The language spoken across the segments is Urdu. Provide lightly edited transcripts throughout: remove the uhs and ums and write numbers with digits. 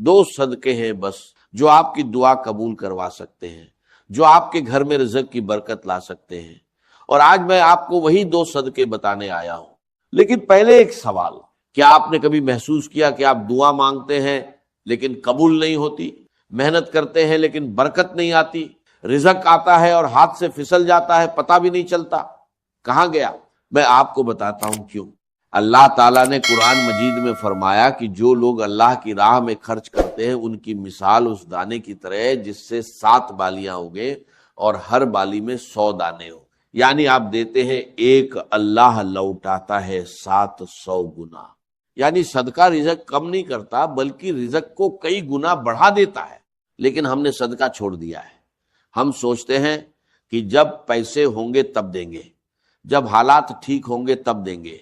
دو صدقے ہیں بس جو آپ کی دعا قبول کروا سکتے ہیں، جو آپ کے گھر میں رزق کی برکت لا سکتے ہیں، اور آج میں آپ کو وہی دو صدقے بتانے آیا ہوں۔ لیکن پہلے ایک سوال، کیا آپ نے کبھی محسوس کیا کہ آپ دعا مانگتے ہیں لیکن قبول نہیں ہوتی، محنت کرتے ہیں لیکن برکت نہیں آتی، رزق آتا ہے اور ہاتھ سے پھسل جاتا ہے، پتہ بھی نہیں چلتا کہاں گیا؟ میں آپ کو بتاتا ہوں کیوں۔ اللہ تعالیٰ نے قرآن مجید میں فرمایا کہ جو لوگ اللہ کی راہ میں خرچ کرتے ہیں ان کی مثال اس دانے کی طرح ہے جس سے 7 بالیاں اگے اور ہر بالی میں 100 دانے ہو، یعنی آپ دیتے ہیں ایک، اللہ لوٹاتا ہے 700 گنا۔ یعنی صدقہ رزق کم نہیں کرتا بلکہ رزق کو کئی گنا بڑھا دیتا ہے، لیکن ہم نے صدقہ چھوڑ دیا ہے۔ ہم سوچتے ہیں کہ جب پیسے ہوں گے تب دیں گے، جب حالات ٹھیک ہوں گے تب دیں گے،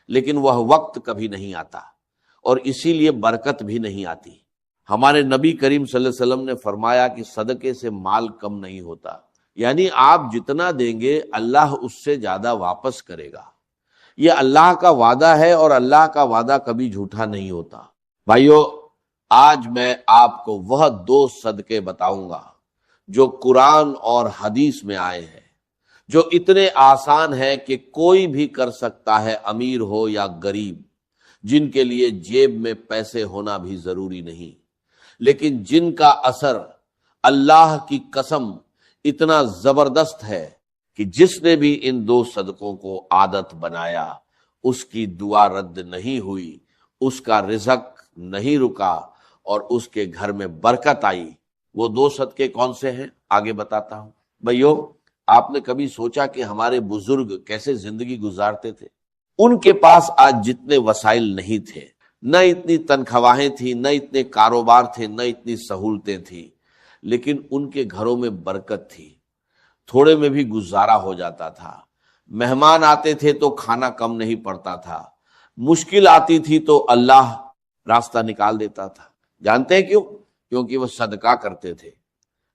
لیکن وہ وقت کبھی نہیں آتا اور اسی لیے برکت بھی نہیں آتی۔ ہمارے نبی کریم صلی اللہ علیہ وسلم نے فرمایا کہ صدقے سے مال کم نہیں ہوتا، یعنی آپ جتنا دیں گے اللہ اس سے زیادہ واپس کرے گا۔ یہ اللہ کا وعدہ ہے اور اللہ کا وعدہ کبھی جھوٹا نہیں ہوتا۔ بھائیو، آج میں آپ کو وہ 2 صدقے بتاؤں گا جو قرآن اور حدیث میں آئے ہیں، جو اتنے آسان ہے کہ کوئی بھی کر سکتا ہے، امیر ہو یا غریب، جن کے لیے جیب میں پیسے ہونا بھی ضروری نہیں، لیکن جن کا اثر اللہ کی قسم اتنا زبردست ہے کہ جس نے بھی ان 2 صدقوں کو عادت بنایا اس کی دعا رد نہیں ہوئی، اس کا رزق نہیں رکا اور اس کے گھر میں برکت آئی۔ وہ 2 صدقے کون سے ہیں آگے بتاتا ہوں۔ بھائیو، آپ نے کبھی سوچا کہ ہمارے بزرگ کیسے زندگی گزارتے تھے؟ ان کے پاس آج جتنے وسائل نہیں تھے، نہ اتنی تنخواہیں تھیں، نہ اتنے کاروبار تھے، نہ اتنی سہولتیں تھیں، لیکن ان کے گھروں میں برکت تھی، تھوڑے میں بھی گزارا ہو جاتا تھا۔ مہمان آتے تھے تو کھانا کم نہیں پڑتا تھا، مشکل آتی تھی تو اللہ راستہ نکال دیتا تھا۔ جانتے ہیں کیوں؟ کیونکہ وہ صدقہ کرتے تھے،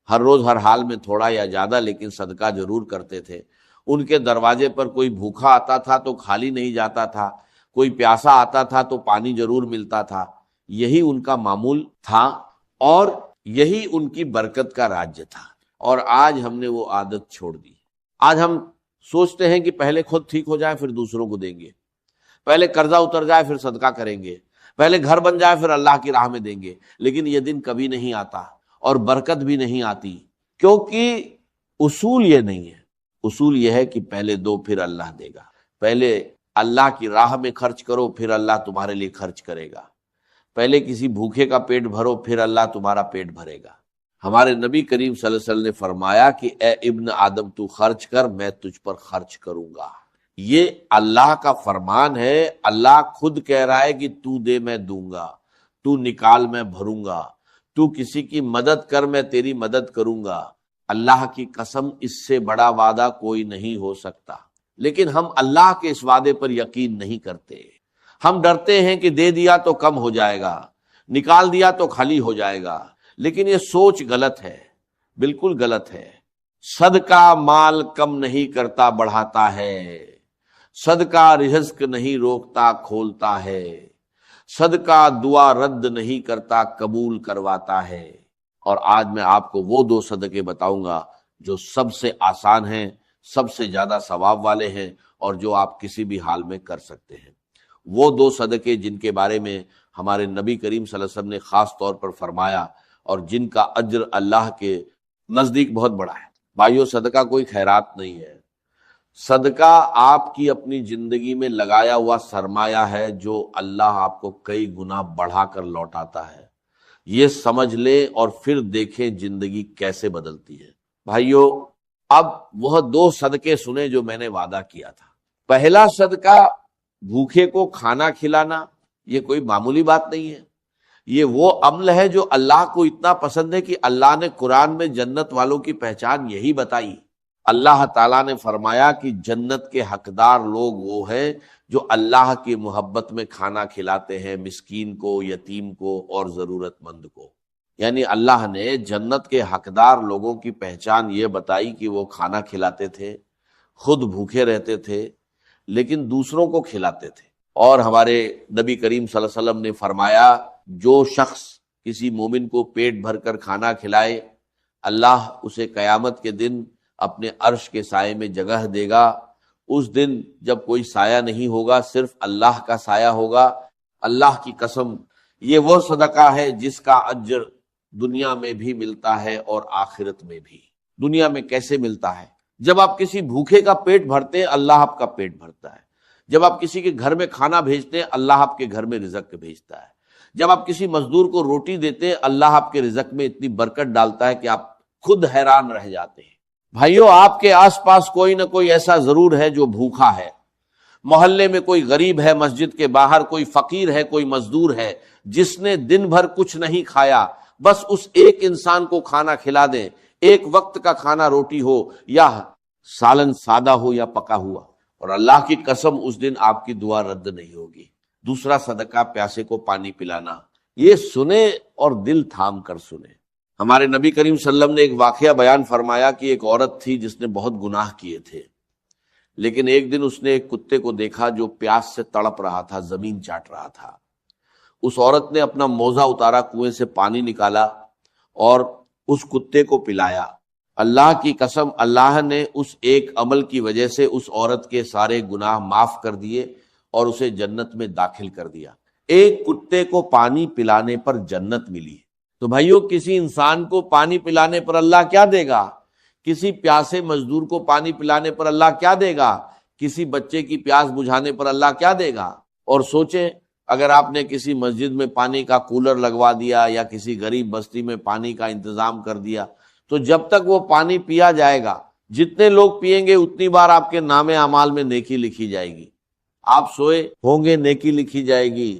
ہر روز ہر حال میں تھوڑا یا زیادہ لیکن صدقہ ضرور کرتے تھے۔ ان کے دروازے پر کوئی بھوکا آتا تھا تو خالی نہیں جاتا تھا، کوئی پیاسا آتا تھا تو پانی ضرور ملتا تھا۔ یہی ان کا معمول تھا اور یہی ان کی برکت کا راج تھا، اور آج ہم نے وہ عادت چھوڑ دی۔ آج ہم سوچتے ہیں کہ پہلے خود ٹھیک ہو جائے پھر دوسروں کو دیں گے، پہلے قرضہ اتر جائے پھر صدقہ کریں گے، پہلے گھر بن جائے پھر اللہ کی راہ میں دیں گے، لیکن یہ دن کبھی نہیں آتا اور برکت بھی نہیں آتی، کیونکہ اصول یہ نہیں ہے۔ اصول یہ ہے کہ پہلے دو پھر اللہ دے گا، پہلے اللہ کی راہ میں خرچ کرو پھر اللہ تمہارے لیے خرچ کرے گا، پہلے کسی بھوکے کا پیٹ بھرو پھر اللہ تمہارا پیٹ بھرے گا۔ ہمارے نبی کریم صلی اللہ علیہ وسلم نے فرمایا کہ اے ابن آدم تو خرچ کر، میں تجھ پر خرچ کروں گا۔ یہ اللہ کا فرمان ہے، اللہ خود کہہ رہا ہے کہ تو دے میں دوں گا، تو نکال میں بھروں گا، تو کسی کی مدد کر میں تیری مدد کروں گا۔ اللہ کی قسم اس سے بڑا وعدہ کوئی نہیں ہو سکتا، لیکن ہم اللہ کے اس وعدے پر یقین نہیں کرتے۔ ہم ڈرتے ہیں کہ دے دیا تو کم ہو جائے گا، نکال دیا تو خالی ہو جائے گا، لیکن یہ سوچ غلط ہے، بالکل غلط ہے۔ صدقہ مال کم نہیں کرتا، بڑھاتا ہے۔ صدقہ رزق نہیں روکتا، کھولتا ہے۔ صدقہ دعا رد نہیں کرتا، قبول کرواتا ہے۔ اور آج میں آپ کو وہ 2 صدقے بتاؤں گا جو سب سے آسان ہیں، سب سے زیادہ ثواب والے ہیں، اور جو آپ کسی بھی حال میں کر سکتے ہیں۔ وہ 2 صدقے جن کے بارے میں ہمارے نبی کریم صلی اللہ علیہ وسلم نے خاص طور پر فرمایا اور جن کا اجر اللہ کے نزدیک بہت بڑا ہے۔ بھائیو، صدقہ کوئی خیرات نہیں ہے، صدقہ آپ کی اپنی زندگی میں لگایا ہوا سرمایہ ہے جو اللہ آپ کو کئی گنا بڑھا کر لوٹاتا ہے۔ یہ سمجھ لیں اور پھر دیکھیں زندگی کیسے بدلتی ہے۔ بھائیو، اب وہ 2 صدقے سنیں جو میں نے وعدہ کیا تھا۔ پہلا صدقہ بھوکے کو کھانا کھلانا، یہ کوئی معمولی بات نہیں ہے، یہ وہ عمل ہے جو اللہ کو اتنا پسند ہے کہ اللہ نے قرآن میں جنت والوں کی پہچان یہی بتائی۔ اللہ تعالیٰ نے فرمایا کہ جنت کے حقدار لوگ وہ ہیں جو اللہ کی محبت میں کھانا کھلاتے ہیں، مسکین کو، یتیم کو اور ضرورت مند کو۔ یعنی اللہ نے جنت کے حقدار لوگوں کی پہچان یہ بتائی کہ وہ کھانا کھلاتے تھے، خود بھوکے رہتے تھے لیکن دوسروں کو کھلاتے تھے۔ اور ہمارے نبی کریم صلی اللہ علیہ وسلم نے فرمایا جو شخص کسی مومن کو پیٹ بھر کر کھانا کھلائے، اللہ اسے قیامت کے دن اپنے عرش کے سائے میں جگہ دے گا۔ اس دن جب کوئی سایہ نہیں ہوگا، صرف اللہ کا سایہ ہوگا۔ اللہ کی قسم، یہ وہ صدقہ ہے جس کا اجر دنیا میں بھی ملتا ہے اور آخرت میں بھی۔ دنیا میں کیسے ملتا ہے؟ جب آپ کسی بھوکے کا پیٹ بھرتے ہیں، اللہ آپ کا پیٹ بھرتا ہے۔ جب آپ کسی کے گھر میں کھانا بھیجتے ہیں، اللہ آپ کے گھر میں رزق بھیجتا ہے۔ جب آپ کسی مزدور کو روٹی دیتے ہیں، اللہ آپ کے رزق میں اتنی برکت ڈالتا ہے کہ آپ خود حیران رہ جاتے ہیں۔ بھائیو، آپ کے آس پاس کوئی نہ کوئی ایسا ضرور ہے جو بھوکا ہے۔ محلے میں کوئی غریب ہے، مسجد کے باہر کوئی فقیر ہے، کوئی مزدور ہے جس نے دن بھر کچھ نہیں کھایا۔ بس اس ایک انسان کو کھانا کھلا دیں، ایک وقت کا کھانا، روٹی ہو یا سالن سادہ ہو یا پکا ہوا، اور اللہ کی قسم اس دن آپ کی دعا رد نہیں ہوگی۔ دوسرا صدقہ پیاسے کو پانی پلانا۔ یہ سنیں اور دل تھام کر سنیں۔ ہمارے نبی کریم صلی اللہ علیہ وسلم نے ایک واقعہ بیان فرمایا کہ ایک عورت تھی جس نے بہت گناہ کیے تھے، لیکن ایک دن اس نے ایک کتے کو دیکھا جو پیاس سے تڑپ رہا تھا، زمین چاٹ رہا تھا۔ اس عورت نے اپنا موزہ اتارا، کنویں سے پانی نکالا اور اس کتے کو پلایا۔ اللہ کی قسم، اللہ نے اس ایک عمل کی وجہ سے اس عورت کے سارے گناہ معاف کر دیے اور اسے جنت میں داخل کر دیا۔ ایک کتے کو پانی پلانے پر جنت ملی۔ تو بھائیو، کسی انسان کو پانی پلانے پر اللہ کیا دے گا؟ کسی پیاسے مزدور کو پانی پلانے پر اللہ کیا دے گا؟ کسی بچے کی پیاس بجھانے پر اللہ کیا دے گا؟ اور سوچیں، اگر آپ نے کسی مسجد میں پانی کا کولر لگوا دیا یا کسی غریب بستی میں پانی کا انتظام کر دیا، تو جب تک وہ پانی پیا جائے گا، جتنے لوگ پیئیں گے اتنی بار آپ کے نام اعمال میں نیکی لکھی جائے گی۔ آپ سوئے ہوں گے، نیکی لکھی جائے گی۔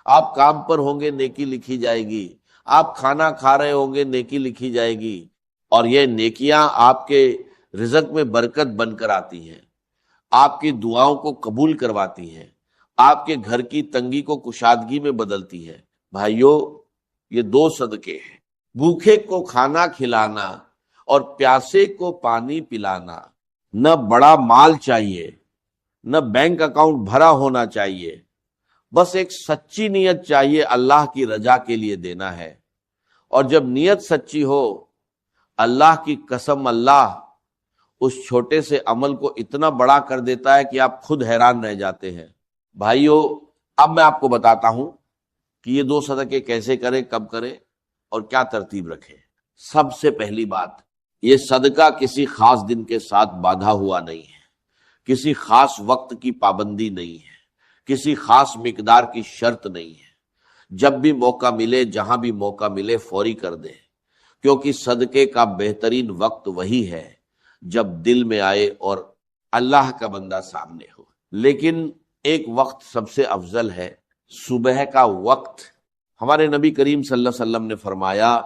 آپ کام پر ہوں گے، نیکی لکھی جائے گی۔ آپ کھانا کھا رہے ہوں گے، نیکی لکھی جائے گی۔ اور یہ نیکیاں آپ کے رزق میں برکت بن کر آتی ہیں، آپ کی دعاؤں کو قبول کرواتی ہیں، آپ کے گھر کی تنگی کو کشادگی میں بدلتی ہے۔ بھائیو، یہ دو صدقے ہیں، بھوکے کو کھانا کھلانا اور پیاسے کو پانی پلانا۔ نہ بڑا مال چاہیے، نہ بینک اکاؤنٹ بھرا ہونا چاہیے، بس ایک سچی نیت چاہیے، اللہ کی رضا کے لیے دینا ہے۔ اور جب نیت سچی ہو، اللہ کی قسم، اللہ اس چھوٹے سے عمل کو اتنا بڑا کر دیتا ہے کہ آپ خود حیران رہ جاتے ہیں۔ بھائیو، اب میں آپ کو بتاتا ہوں کہ یہ دو صدقے کیسے کریں، کب کریں اور کیا ترتیب رکھیں۔ سب سے پہلی بات، یہ صدقہ کسی خاص دن کے ساتھ باندھا ہوا نہیں ہے، کسی خاص وقت کی پابندی نہیں ہے، کسی خاص مقدار کی شرط نہیں ہے۔ جب بھی موقع ملے، جہاں بھی موقع ملے، فوری کر دیں، کیونکہ صدقے کا بہترین وقت وہی ہے جب دل میں آئے اور اللہ کا بندہ سامنے ہو۔ لیکن ایک وقت سب سے افضل ہے، صبح کا وقت۔ ہمارے نبی کریم صلی اللہ علیہ وسلم نے فرمایا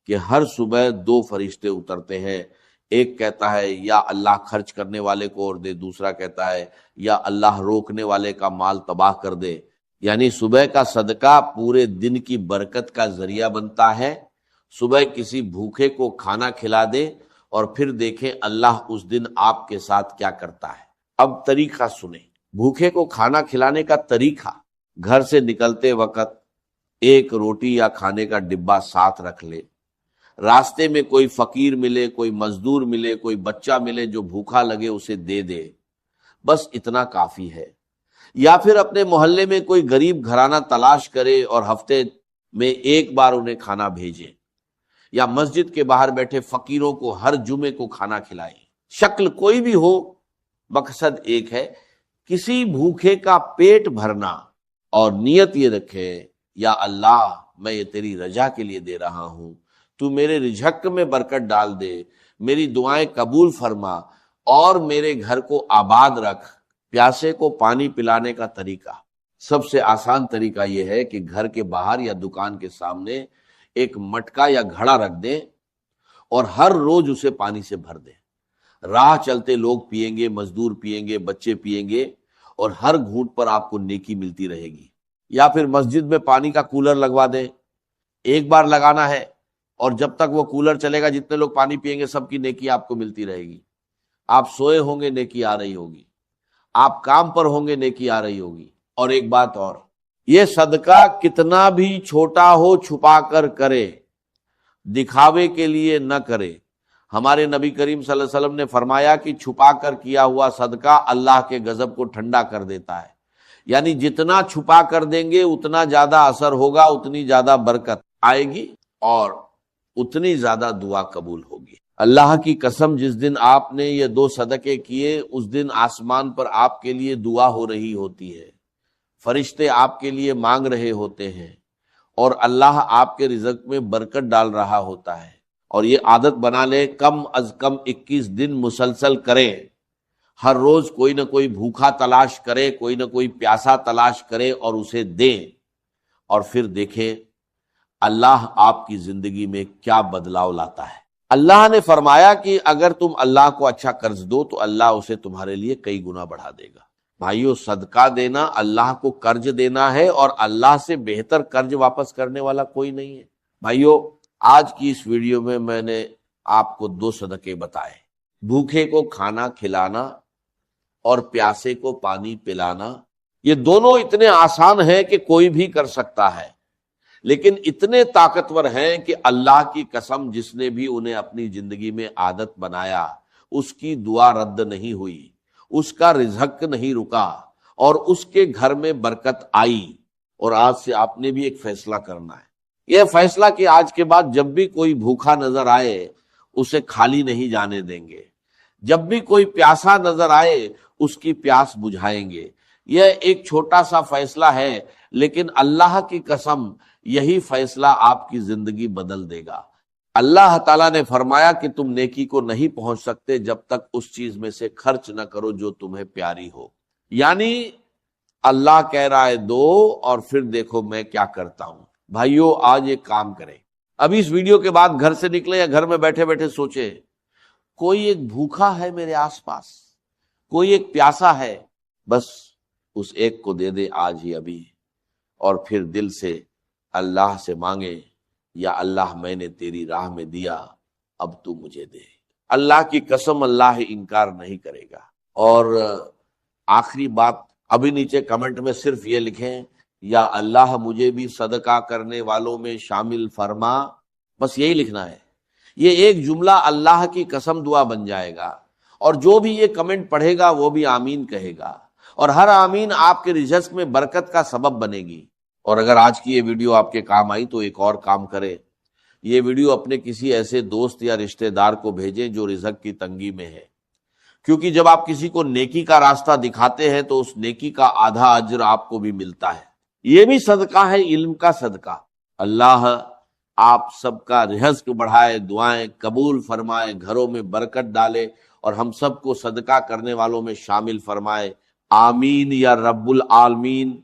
کہ ہر صبح دو فرشتے اترتے ہیں، ایک کہتا ہے یا اللہ خرچ کرنے والے کو اور دے، دوسرا کہتا ہے یا اللہ روکنے والے کا مال تباہ کر دے۔ یعنی صبح کا صدقہ پورے دن کی برکت کا ذریعہ بنتا ہے۔ صبح کسی بھوکے کو کھانا کھلا دے اور پھر دیکھیں اللہ اس دن آپ کے ساتھ کیا کرتا ہے۔ اب طریقہ سنیں، بھوکے کو کھانا کھلانے کا طریقہ: گھر سے نکلتے وقت ایک روٹی یا کھانے کا ڈبہ ساتھ رکھ لے، راستے میں کوئی فقیر ملے، کوئی مزدور ملے، کوئی بچہ ملے جو بھوکا لگے، اسے دے دے، بس اتنا کافی ہے۔ یا پھر اپنے محلے میں کوئی غریب گھرانہ تلاش کرے اور ہفتے میں ایک بار انہیں کھانا بھیجے، یا مسجد کے باہر بیٹھے فقیروں کو ہر جمعے کو کھانا کھلائیں۔ شکل کوئی بھی ہو، مقصد ایک ہے، کسی بھوکے کا پیٹ بھرنا، اور نیت یہ رکھے، یا اللہ میں یہ تیری رضا کے لیے دے رہا ہوں، تو میرے رزق میں برکت ڈال دے، میری دعائیں قبول فرما اور میرے گھر کو آباد رکھ۔ پیاسے کو پانی پلانے کا طریقہ: سب سے آسان طریقہ یہ ہے کہ گھر کے باہر یا دکان کے سامنے ایک مٹکا یا گھڑا رکھ دیں اور ہر روز اسے پانی سے بھر دیں۔ راہ چلتے لوگ پئیں گے، مزدور پئیں گے، بچے پئیں گے، اور ہر گھونٹ پر آپ کو نیکی ملتی رہے گی۔ یا پھر مسجد میں پانی کا کولر لگوا دیں، ایک بار لگانا ہے، اور جب تک وہ کولر چلے گا جتنے لوگ پانی پئیں گے سب کی نیکی آپ کو ملتی رہے گی۔ آپ سوئے ہوں گے، نیکی آ رہی ہوگی، آپ کام پر ہوں گے، نیکی آ رہی ہوگی۔ اور ایک بات اور، یہ صدقہ کتنا بھی چھوٹا ہو چھپا کر کرے، دکھاوے کے لیے نہ کرے۔ ہمارے نبی کریم صلی اللہ علیہ وسلم نے فرمایا کہ چھپا کر کیا ہوا صدقہ اللہ کے غضب کو ٹھنڈا کر دیتا ہے، یعنی جتنا چھپا کر دیں گے اتنا زیادہ اثر ہوگا، اتنی زیادہ برکت آئے گی اور اتنی زیادہ دعا قبول ہوگی۔ اللہ کی قسم، جس دن آپ نے یہ 2 صدقے کیے اس دن آسمان پر آپ کے لیے دعا ہو رہی ہوتی ہے، فرشتے آپ کے لیے مانگ رہے ہوتے ہیں، اور اللہ آپ کے رزق میں برکت ڈال رہا ہوتا ہے۔ اور یہ عادت بنا لے، کم از کم 21 دن مسلسل کریں، ہر روز کوئی نہ کوئی بھوکا تلاش کرے، کوئی نہ کوئی پیاسا تلاش کرے اور اسے دیں، اور پھر دیکھیں اللہ آپ کی زندگی میں کیا بدلاؤ لاتا ہے۔ اللہ نے فرمایا کہ اگر تم اللہ کو اچھا قرض دو تو اللہ اسے تمہارے لیے کئی گنا بڑھا دے گا۔ بھائیو، صدقہ دینا اللہ کو قرض دینا ہے، اور اللہ سے بہتر قرض واپس کرنے والا کوئی نہیں ہے۔ بھائیو، آج کی اس ویڈیو میں میں نے آپ کو 2 صدقے بتائے، بھوکے کو کھانا کھلانا اور پیاسے کو پانی پلانا۔ یہ دونوں اتنے آسان ہیں کہ کوئی بھی کر سکتا ہے، لیکن اتنے طاقتور ہیں کہ اللہ کی قسم جس نے بھی انہیں اپنی زندگی میں عادت بنایا اس کی دعا رد نہیں ہوئی، اس کا رزق نہیں رکا، اور اس کے گھر میں برکت آئی۔ اور آج سے آپ نے بھی ایک فیصلہ کرنا ہے، یہ فیصلہ کہ آج کے بعد جب بھی کوئی بھوکا نظر آئے اسے خالی نہیں جانے دیں گے، جب بھی کوئی پیاسا نظر آئے اس کی پیاس بجھائیں گے۔ یہ ایک چھوٹا سا فیصلہ ہے، لیکن اللہ کی قسم یہی فیصلہ آپ کی زندگی بدل دے گا۔ اللہ تعالیٰ نے فرمایا کہ تم نیکی کو نہیں پہنچ سکتے جب تک اس چیز میں سے خرچ نہ کرو جو تمہیں پیاری ہو، یعنی اللہ کہہ رہا ہے دو اور پھر دیکھو میں کیا کرتا ہوں۔ بھائیو، آج ایک کام کریں، ابھی اس ویڈیو کے بعد گھر سے نکلے یا گھر میں بیٹھے بیٹھے سوچے کوئی ایک بھوکا ہے میرے آس پاس، کوئی ایک پیاسا ہے، بس اس ایک کو دے دے آج ہی ابھی، اور پھر دل سے اللہ سے مانگے، یا اللہ میں نے تیری راہ میں دیا، اب تو مجھے دے۔ اللہ کی قسم اللہ انکار نہیں کرے گا۔ اور آخری بات، ابھی نیچے کمنٹ میں صرف یہ لکھیں، یا اللہ مجھے بھی صدقہ کرنے والوں میں شامل فرما، بس یہی لکھنا ہے۔ یہ ایک جملہ اللہ کی قسم دعا بن جائے گا، اور جو بھی یہ کمنٹ پڑھے گا وہ بھی آمین کہے گا، اور ہر آمین آپ کے رزق میں برکت کا سبب بنے گی۔ اور اگر آج کی یہ ویڈیو آپ کے کام آئی تو ایک اور کام کرے، یہ ویڈیو اپنے کسی ایسے دوست یا رشتہ دار کو بھیجیں جو رزق کی تنگی میں ہے، کیونکہ جب آپ کسی کو نیکی کا راستہ دکھاتے ہیں تو اس نیکی کا آدھا اجر آپ کو بھی ملتا ہے۔ یہ بھی صدقہ ہے، علم کا صدقہ۔ اللہ آپ سب کا رزق بڑھائے، دعائیں قبول فرمائے، گھروں میں برکت ڈالے، اور ہم سب کو صدقہ کرنے والوں میں شامل فرمائے۔ آمین یا رب العالمین۔